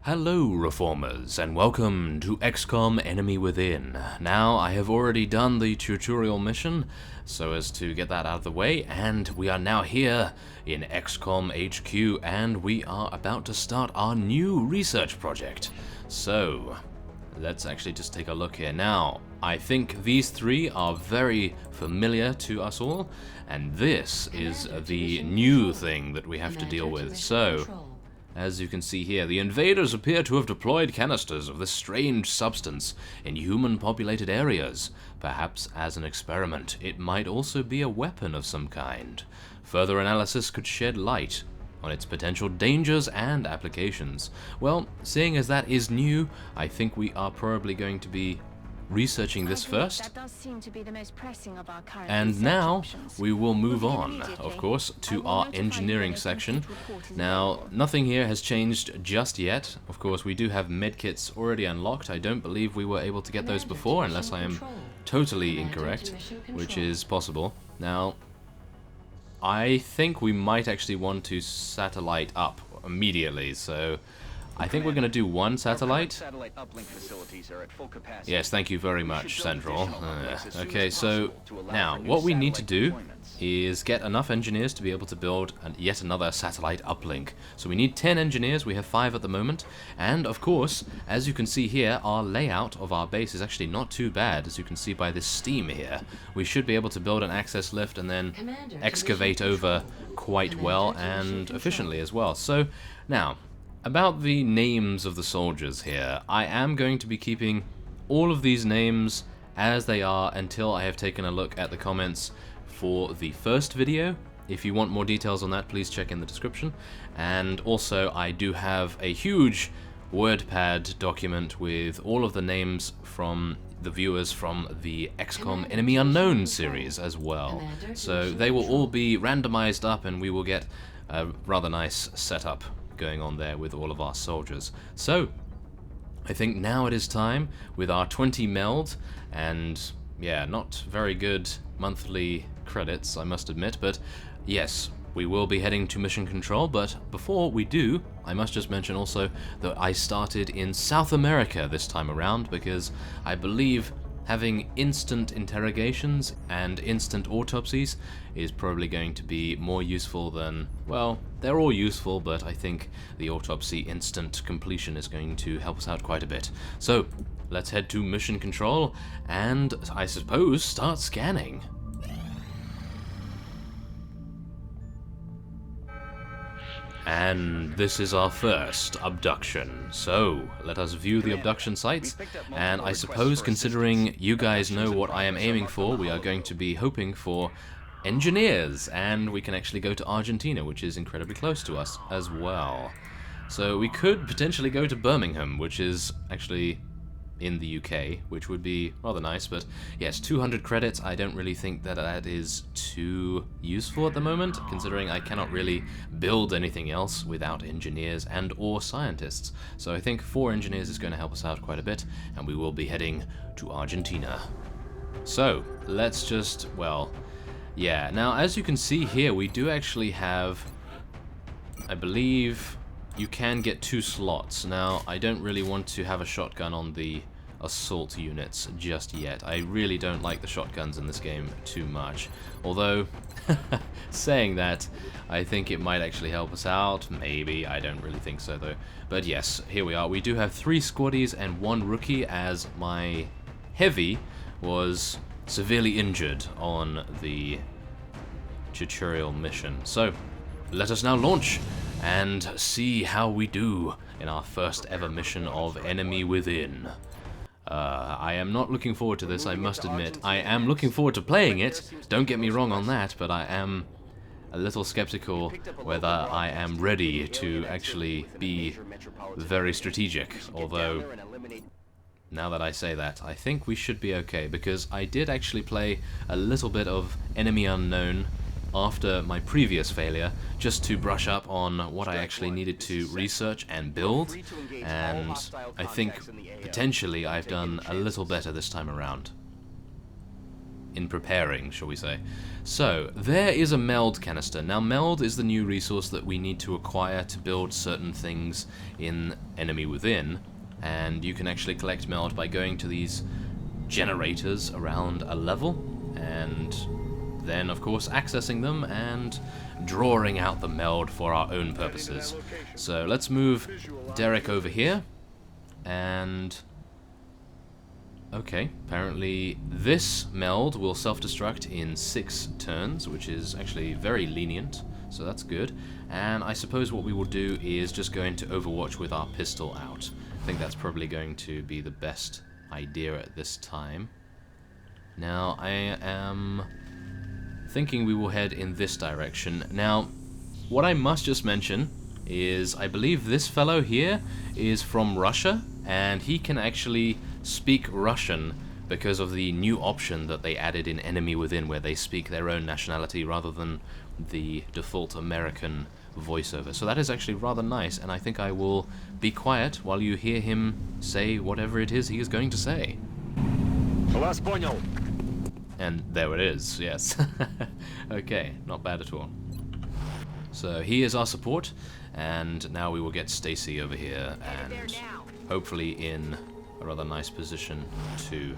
Hello Reformers, and welcome to XCOM Enemy Within. Now, I have already done the tutorial mission, so as to get that out of the way, and we are now here in XCOM HQ, and we are about to start our new research project. So, let's actually just take a look here. Now, I think these three are very familiar to us all, and this is the new thing that we have to deal with. So, as you can see here, the invaders appear to have deployed canisters of this strange substance in human-populated areas. Perhaps as an experiment, it might also be a weapon of some kind. Further analysis could shed light on its potential dangers and applications. Well, seeing as that is new, I think we are probably going to be researching this first. That does seem to be the most pressing of our current And research now options. we will move We'll begin on, immediately. of course, I to will our notify you engineering when a section. complete report is Now, available. nothing here has changed just yet. Of course, we do have medkits already unlocked. I don't believe we were able to get those before, unless I am totally incorrect, which is possible. Now, I think we might actually want to satellite up immediately, so I think we're going to do one satellite. Satellite uplink facilities are at full capacity. Yes, thank you very much, We should build Central. additional uplinks as soon Okay, as so possible to allow now for new what we need to satellite do deployments. is get enough engineers to be able to build yet another satellite uplink. So we need 10 engineers, we have 5 at the moment, and of course, as you can see here, our layout of our base is actually not too bad, as you can see by this steam here. We should be able to build an access lift and then excavate over quite well and efficiently as well. So now, about the names of the soldiers here, I am going to be keeping all of these names as they are until I have taken a look at the comments for the first video. If you want more details on that, please check in the description. And also, I do have a huge WordPad document with all of the names from the viewers from the XCOM Enemy Unknown series as well. So they will all be randomized up and we will get a rather nice setup going on there with all of our soldiers. So, I think now it is time with our 20 meld, and yeah, not very good monthly credits, I must admit, but yes, we will be heading to mission control. But before we do, I must just mention also that I started in South America this time around, because I believe having instant interrogations and instant autopsies is probably going to be more useful than, well, they're all useful, but I think the autopsy instant completion is going to help us out quite a bit. So, let's head to mission control and, I suppose, start scanning. And this is our first abduction. So, let us view the abduction sites. And I suppose, considering you guys know what I am aiming for, we are going to be hoping for engineers. And we can actually go to Argentina, which is incredibly close to us as well. So we could potentially go to Birmingham, which is actually in the UK, which would be rather nice, but yes, 200 credits, I don't really think that that is too useful at the moment, considering I cannot really build anything else without engineers and or scientists. So I think 4 engineers is going to help us out quite a bit, and we will be heading to Argentina. So, let's just, well, yeah, now as you can see here, we do actually have, I believe, you can get 2 slots. Now, I don't really want to have a shotgun on the assault units just yet. I really don't like the shotguns in this game too much. Although, saying that, I think it might actually help us out. Maybe, I don't really think so though. But yes, here we are. We do have 3 squaddies and 1 rookie, as my heavy was severely injured on the tutorial mission. So, let us now launch and see how we do in our first ever mission of Enemy Within. I am not looking forward to this, I must admit. I am looking forward to playing it, don't get me wrong on that, but I am a little skeptical whether I am ready to actually be very strategic, although now that I say that, I think we should be okay, because I did actually play a little bit of Enemy Unknown after my previous failure, just to brush up on what I actually needed to research and build, and I think potentially I've done a little better this time around. in preparing, shall we say. So, there is a meld canister. Now, meld is the new resource that we need to acquire to build certain things in Enemy Within, and you can actually collect meld by going to these generators around a level, and then, of course, accessing them and drawing out the meld for our own purposes. So, let's move Derek over here, and... okay, apparently this meld will self-destruct in 6 turns, which is actually very lenient, so that's good. And I suppose what we will do is just go into Overwatch with our pistol out. I think that's probably going to be the best idea at this time. Now, I am thinking we will head in this direction. Now, what I must just mention is I believe this fellow here is from Russia, and he can actually speak Russian because of the new option that they added in Enemy Within, where they speak their own nationality rather than the default American voiceover. So that is actually rather nice, and I think I will be quiet while you hear him say whatever it is he is going to say. And there it is, yes. Okay, not bad at all. So he is our support, and now we will get Stacy over here, and hopefully in a rather nice position too.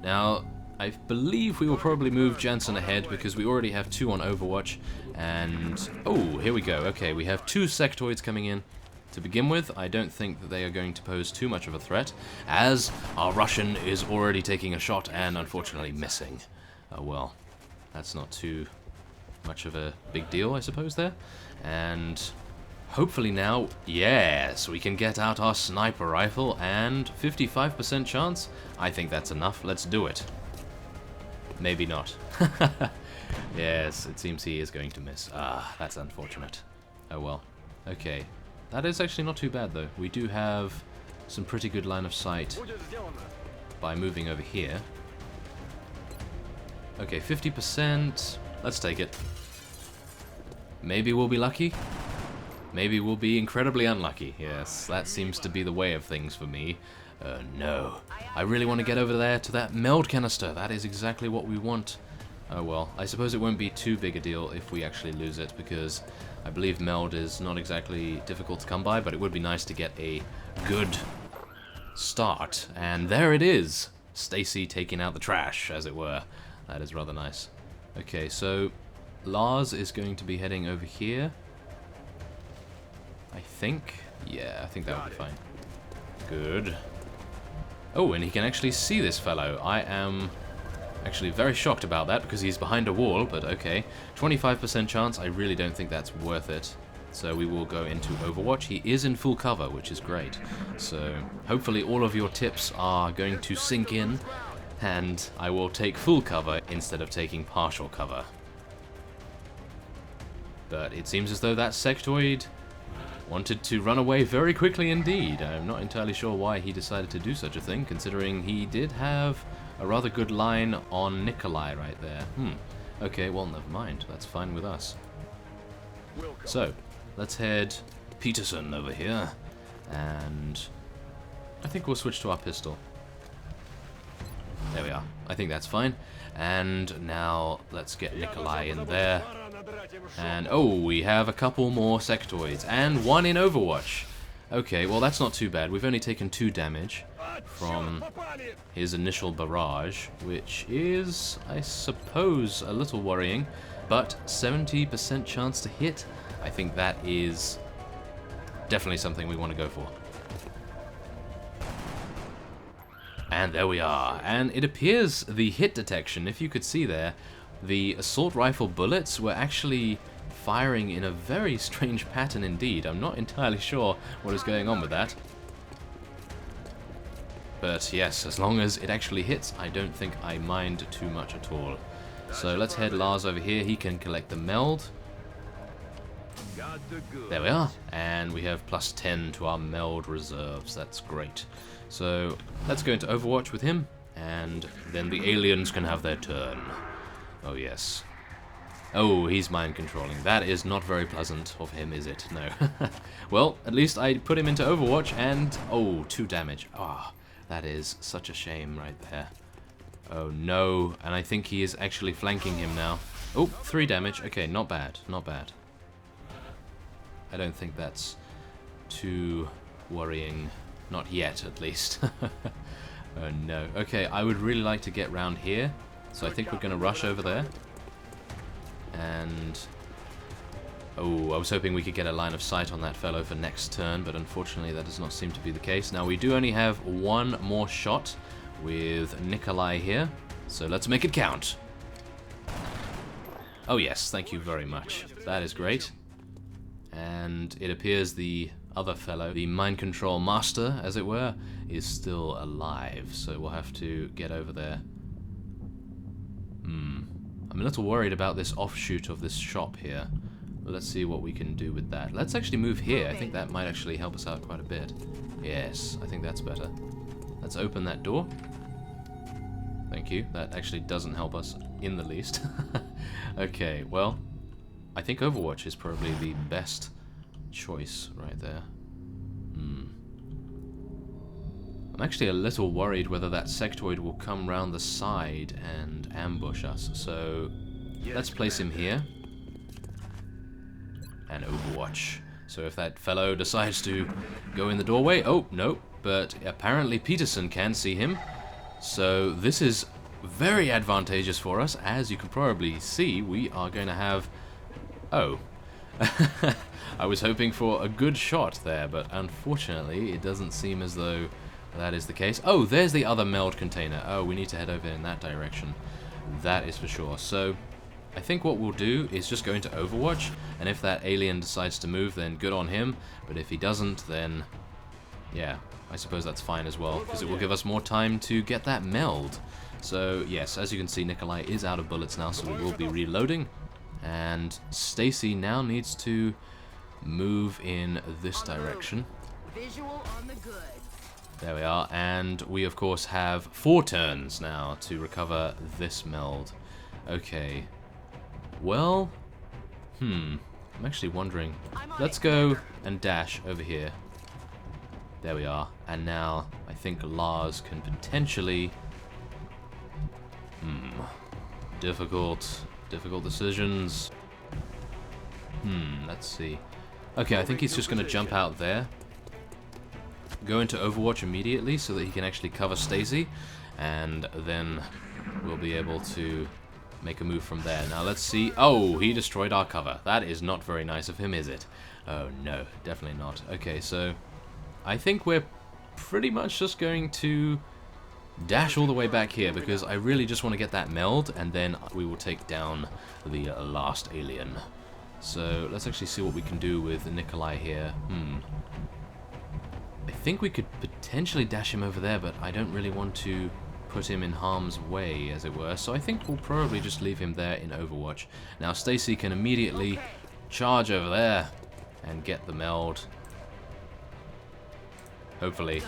Now, I believe we will probably move Jansen ahead because we already have 2 on Overwatch, and... oh, here we go. Okay, we have 2 sectoids coming in. To begin with, I don't think that they are going to pose too much of a threat, as our Russian is already taking a shot and unfortunately missing. Oh well, that's not too much of a big deal, I suppose, there. And hopefully now, yes, we can get out our sniper rifle, and 55% chance? I think that's enough. Let's do it. Maybe not. Yes, it seems he is going to miss. Ah, that's unfortunate. Oh well. Okay. That is actually not too bad, though. We do have some pretty good line of sight by moving over here. Okay, 50%. Let's take it. Maybe we'll be lucky. Maybe we'll be incredibly unlucky. Yes, that seems to be the way of things for me. No. I really want to get over there to that meld canister. That is exactly what we want. Oh well, I suppose it won't be too big a deal if we actually lose it, because I believe meld is not exactly difficult to come by, but it would be nice to get a good start. And there it is! Stacy taking out the trash, as it were. That is rather nice. Okay, so Lars is going to be heading over here. I think. Yeah, I think that would be fine. Good. Oh, and he can actually see this fellow. I am actually very shocked about that because he's behind a wall, but okay. 25% chance, I really don't think that's worth it. So we will go into Overwatch. He is in full cover, which is great. So hopefully all of your tips are going to sink in, and I will take full cover instead of taking partial cover. But it seems as though that sectoid wanted to run away very quickly indeed. I'm not entirely sure why he decided to do such a thing, considering he did have a rather good line on Nikolai right there. Okay, well, never mind. That's fine with us. So, let's head Peterson over here, and I think we'll switch to our pistol. There we are. I think that's fine. And now let's get Nikolai in there. And oh, we have a couple more sectoids, and 1 in Overwatch. Okay, well that's not too bad. We've only taken 2 damage from his initial barrage, which is, I suppose, a little worrying, but 70% chance to hit. I think that is definitely something we want to go for. And there we are. And it appears the hit detection, if you could see there, the assault rifle bullets were actually firing in a very strange pattern indeed. I'm not entirely sure what is going on with that. But yes, as long as it actually hits, I don't think I mind too much at all. So let's head Lars over here. He can collect the meld. There we are. And we have plus 10 to our meld reserves. That's great. So let's go into Overwatch with him, and then the aliens can have their turn. Oh yes. Oh, he's mind controlling. That is not very pleasant of him, is it? No. Well, at least I put him into Overwatch, and oh, 2 damage. Ah, that is such a shame right there. Oh no, and I think he is actually flanking him now. Oh, 3 damage. Okay, not bad, not bad. I don't think that's too worrying. Not yet, at least. Oh no. Okay, I would really like to get round here. So I think we're going to rush over there. And... oh, I was hoping we could get a line of sight on that fellow for next turn, but unfortunately that does not seem to be the case. Now we do only have 1 more shot with Nikolai here, so let's make it count. Oh yes, thank you very much. That is great. And it appears the other fellow, the mind control master, as it were, is still alive, so we'll have to get over there. I'm a little worried about this offshoot of this shop here. Let's see what we can do with that. Let's actually move here. I think that might actually help us out quite a bit. Yes, I think that's better. Let's open that door. Thank you. That actually doesn't help us in the least. Okay, well, I think Overwatch is probably the best choice right there. I'm actually a little worried whether that sectoid will come round the side and ambush us. So let's place him here. And Overwatch. So if that fellow decides to go in the doorway... oh, no. But apparently Peterson can see him. So this is very advantageous for us. As you can probably see, we are going to have... oh. I was hoping for a good shot there, but unfortunately it doesn't seem as though that is the case. Oh, there's the other meld container. Oh, we need to head over in that direction. That is for sure. So I think what we'll do is just go into Overwatch, and if that alien decides to move, then good on him. But if he doesn't, then yeah, I suppose that's fine as well, because it will give us more time to get that meld. So yes, as you can see, Nikolai is out of bullets now, so we will be reloading. And Stacy now needs to move in this direction. There we are, and we of course have 4 turns now to recover this meld. Okay. Well, I'm actually wondering. Let's go and dash over here. There we are. And now I think Lars can potentially... difficult decisions. Let's see. Okay, I think he's just going to jump out there. Go into Overwatch immediately so that he can actually cover Stacy. And then we'll be able to make a move from there. Now let's see. Oh, he destroyed our cover. That is not very nice of him, is it? Oh no, definitely not. Okay, so I think we're pretty much just going to dash all the way back here, because I really just want to get that meld, and then we will take down the last alien. So let's actually see what we can do with Nikolai here. I think we could potentially dash him over there, but I don't really want to put him in harm's way, as it were. So I think we'll probably just leave him there in Overwatch. Now Stacy can immediately charge over there and get the meld. Hopefully.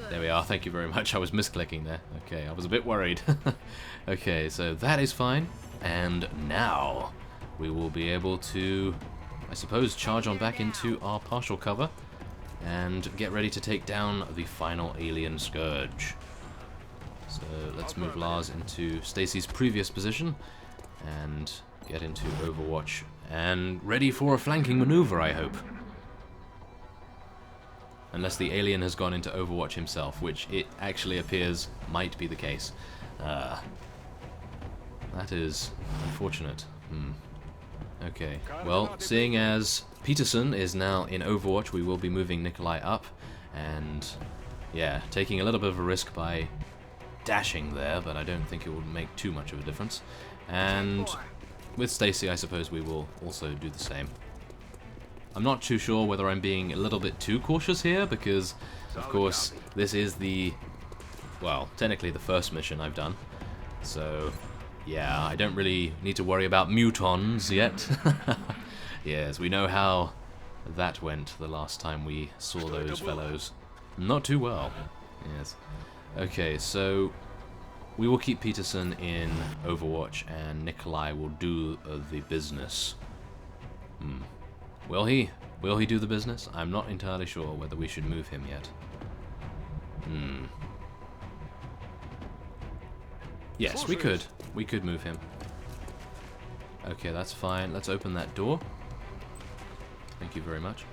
There we are. Thank you very much. I was misclicking there. Okay, I was a bit worried. Okay, so that is fine. And now we will be able to, I suppose, charge on back into our partial cover and get ready to take down the final alien scourge. So let's move Lars into Stacy's previous position and get into Overwatch and ready for a flanking maneuver, I hope. Unless the alien has gone into Overwatch himself, which it actually appears might be the case. That is unfortunate. Okay, well, seeing as Peterson is now in Overwatch, we will be moving Nikolai up, and yeah, taking a little bit of a risk by dashing there, but I don't think it will make too much of a difference. And with Stacy, I suppose we will also do the same. I'm not too sure whether I'm being a little bit too cautious here, because, of course, this is the, well, technically the first mission I've done. So, yeah, I don't really need to worry about mutons yet. Yes, we know how that went the last time we saw those fellows. Not too well. Yes. Okay, so we will keep Peterson in Overwatch, and Nikolai will do the business. Will he? Will he do the business? I'm not entirely sure whether we should move him yet. Yes, we could. We could move him. Okay, that's fine. Let's open that door. Thank you very much.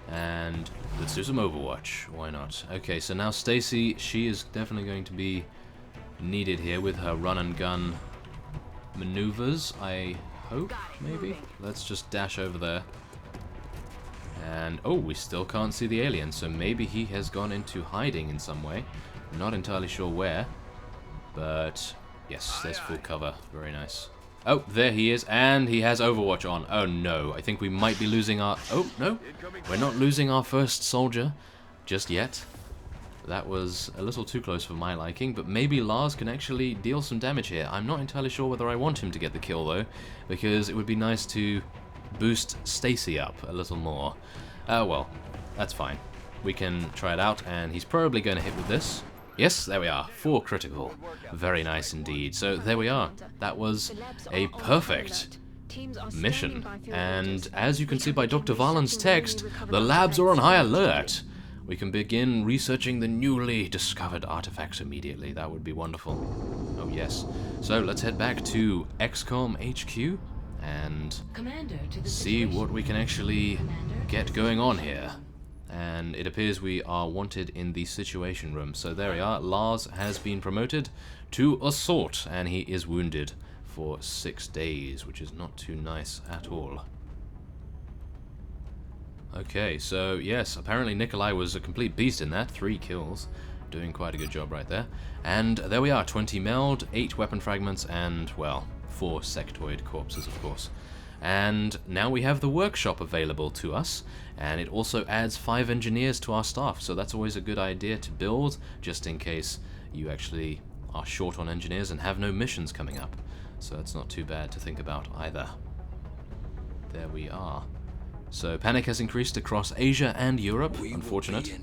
And let's do some Overwatch. Why not? Okay, so now Stacy, she is definitely going to be needed here with her run and gun maneuvers, I hope, maybe? Let's just dash over there. And, oh, we still can't see the alien, so maybe he has gone into hiding in some way. Not entirely sure where, but yes, there's full cover. Very nice. Oh, there he is, and he has Overwatch on. Oh no, I think we might be losing our... Oh, no, we're not losing our first soldier just yet. That was a little too close for my liking, but maybe Lars can actually deal some damage here. I'm not entirely sure whether I want him to get the kill, though, because it would be nice to boost Stacy up a little more. Well, that's fine. We can try it out, and he's probably going to hit with this. Yes, there we are. 4 critical. Very nice indeed. So there we are. That was a perfect mission. And as you can see by Dr. Varlan's text, the labs are on high alert. We can begin researching the newly discovered artifacts immediately. That would be wonderful. Oh yes. So let's head back to XCOM HQ and see what we can actually get going on here. And it appears we are wanted in the Situation Room. So there we are. Lars has been promoted to Assault, and he is wounded for 6 days, which is not too nice at all. Okay, so yes, apparently Nikolai was a complete beast in that. 3 kills. Doing quite a good job right there. And there we are, 20 meld, 8 weapon fragments, and, well, 4 sectoid corpses, of course. And now we have the workshop available to us, and it also adds 5 engineers to our staff, so that's always a good idea to build, just in case you actually are short on engineers and have no missions coming up. So that's not too bad to think about either. There we are. So panic has increased across Asia and Europe, unfortunate.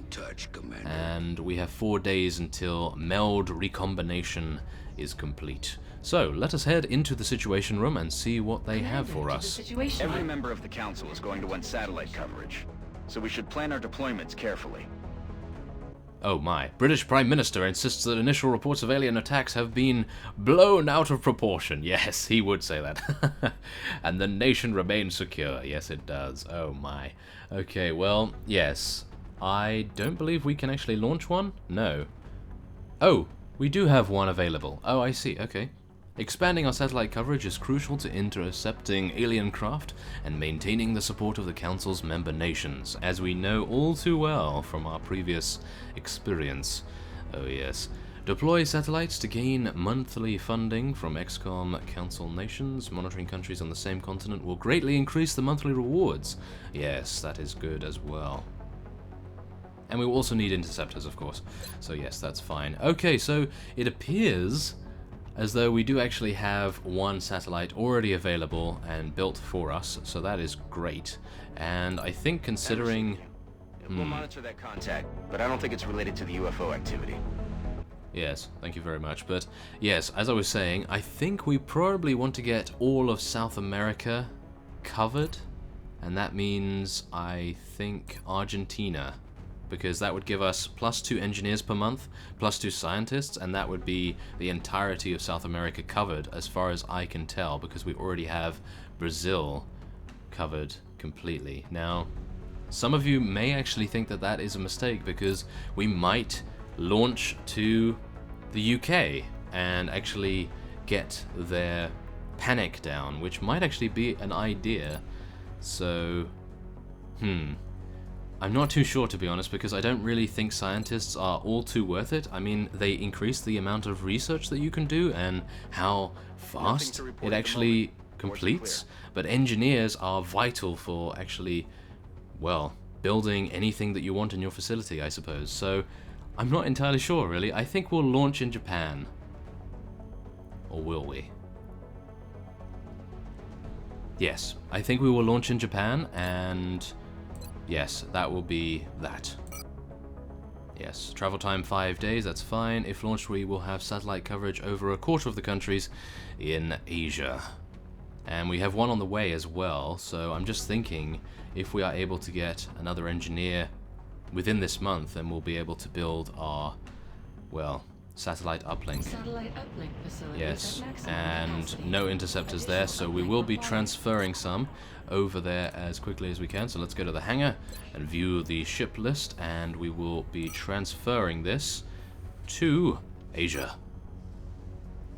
And we have 4 days until meld recombination is complete. So, let us head into the Situation Room and see what they have for us. Every member of the council is going to want satellite coverage, so we should plan our deployments carefully. Oh my. British Prime Minister insists that initial reports of alien attacks have been blown out of proportion. Yes, he would say that. And the nation remains secure. Yes, it does. Oh my. Okay, well, yes. I don't believe we can actually launch one? No. Oh, we do have one available. Oh, I see. Okay. Expanding our satellite coverage is crucial to intercepting alien craft and maintaining the support of the Council's member nations, as we know all too well from our previous experience. Oh yes. Deploy satellites to gain monthly funding from XCOM Council nations. Monitoring countries on the same continent will greatly increase the monthly rewards. Yes, that is good as well. And we will also need interceptors, of course. So yes, that's fine. Okay, so it appears as though we do actually have one satellite already available and built for us, so that is great. And I think considering... We'll monitor that contact, but I don't think it's related to the UFO activity. Yes, thank you very much. But yes, as I was saying, I think we probably want to get all of South America covered, and that means, I think, Argentina. Because that would give us +2 engineers per month, +2 scientists, and that would be the entirety of South America covered, as far as I can tell, because we already have Brazil covered completely. Now, some of you may actually think that that is a mistake, because we might launch to the UK and actually get their panic down, which might actually be an idea. So, I'm not too sure, to be honest, because I don't really think scientists are all too worth it. I mean, they increase the amount of research that you can do and how fast it actually completes, but engineers are vital for actually, well, building anything that you want in your facility, I suppose. So, I'm not entirely sure, really. I think we'll launch in Japan. Or will we? Yes, I think we will launch in Japan, and... yes, that will be that. Yes, travel time 5 days, that's fine. If launched, we will have satellite coverage over a quarter of the countries in Asia. And we have one on the way as well, so I'm just thinking if we are able to get another engineer within this month, then we'll be able to build our, well, satellite uplink. Satellite uplink facility. Yes, and no interceptors there, so we will be transferring some over there as quickly as we can. So let's go to the hangar and view the ship list, and we will be transferring this to Asia.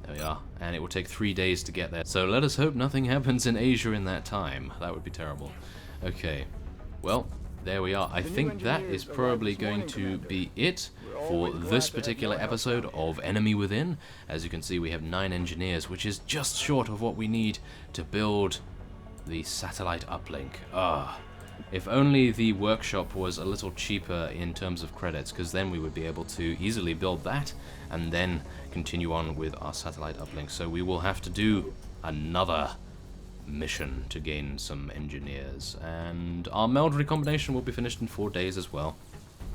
There we are, and it will take 3 days to get there. So let us hope nothing happens in Asia in that time. That would be terrible. Okay, well, there we are. I think that is probably going to be it for this particular episode of Enemy Within. As you can see, we have 9 engineers, which is just short of what we need to build the satellite uplink. If only the workshop was a little cheaper in terms of credits, because then we would be able to easily build that and then continue on with our satellite uplink. So we will have to do another mission to gain some engineers, and our meld recombination will be finished in 4 days as well.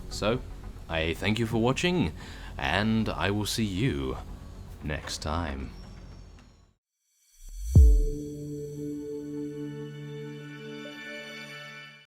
So I thank you for watching, and I will see you next time.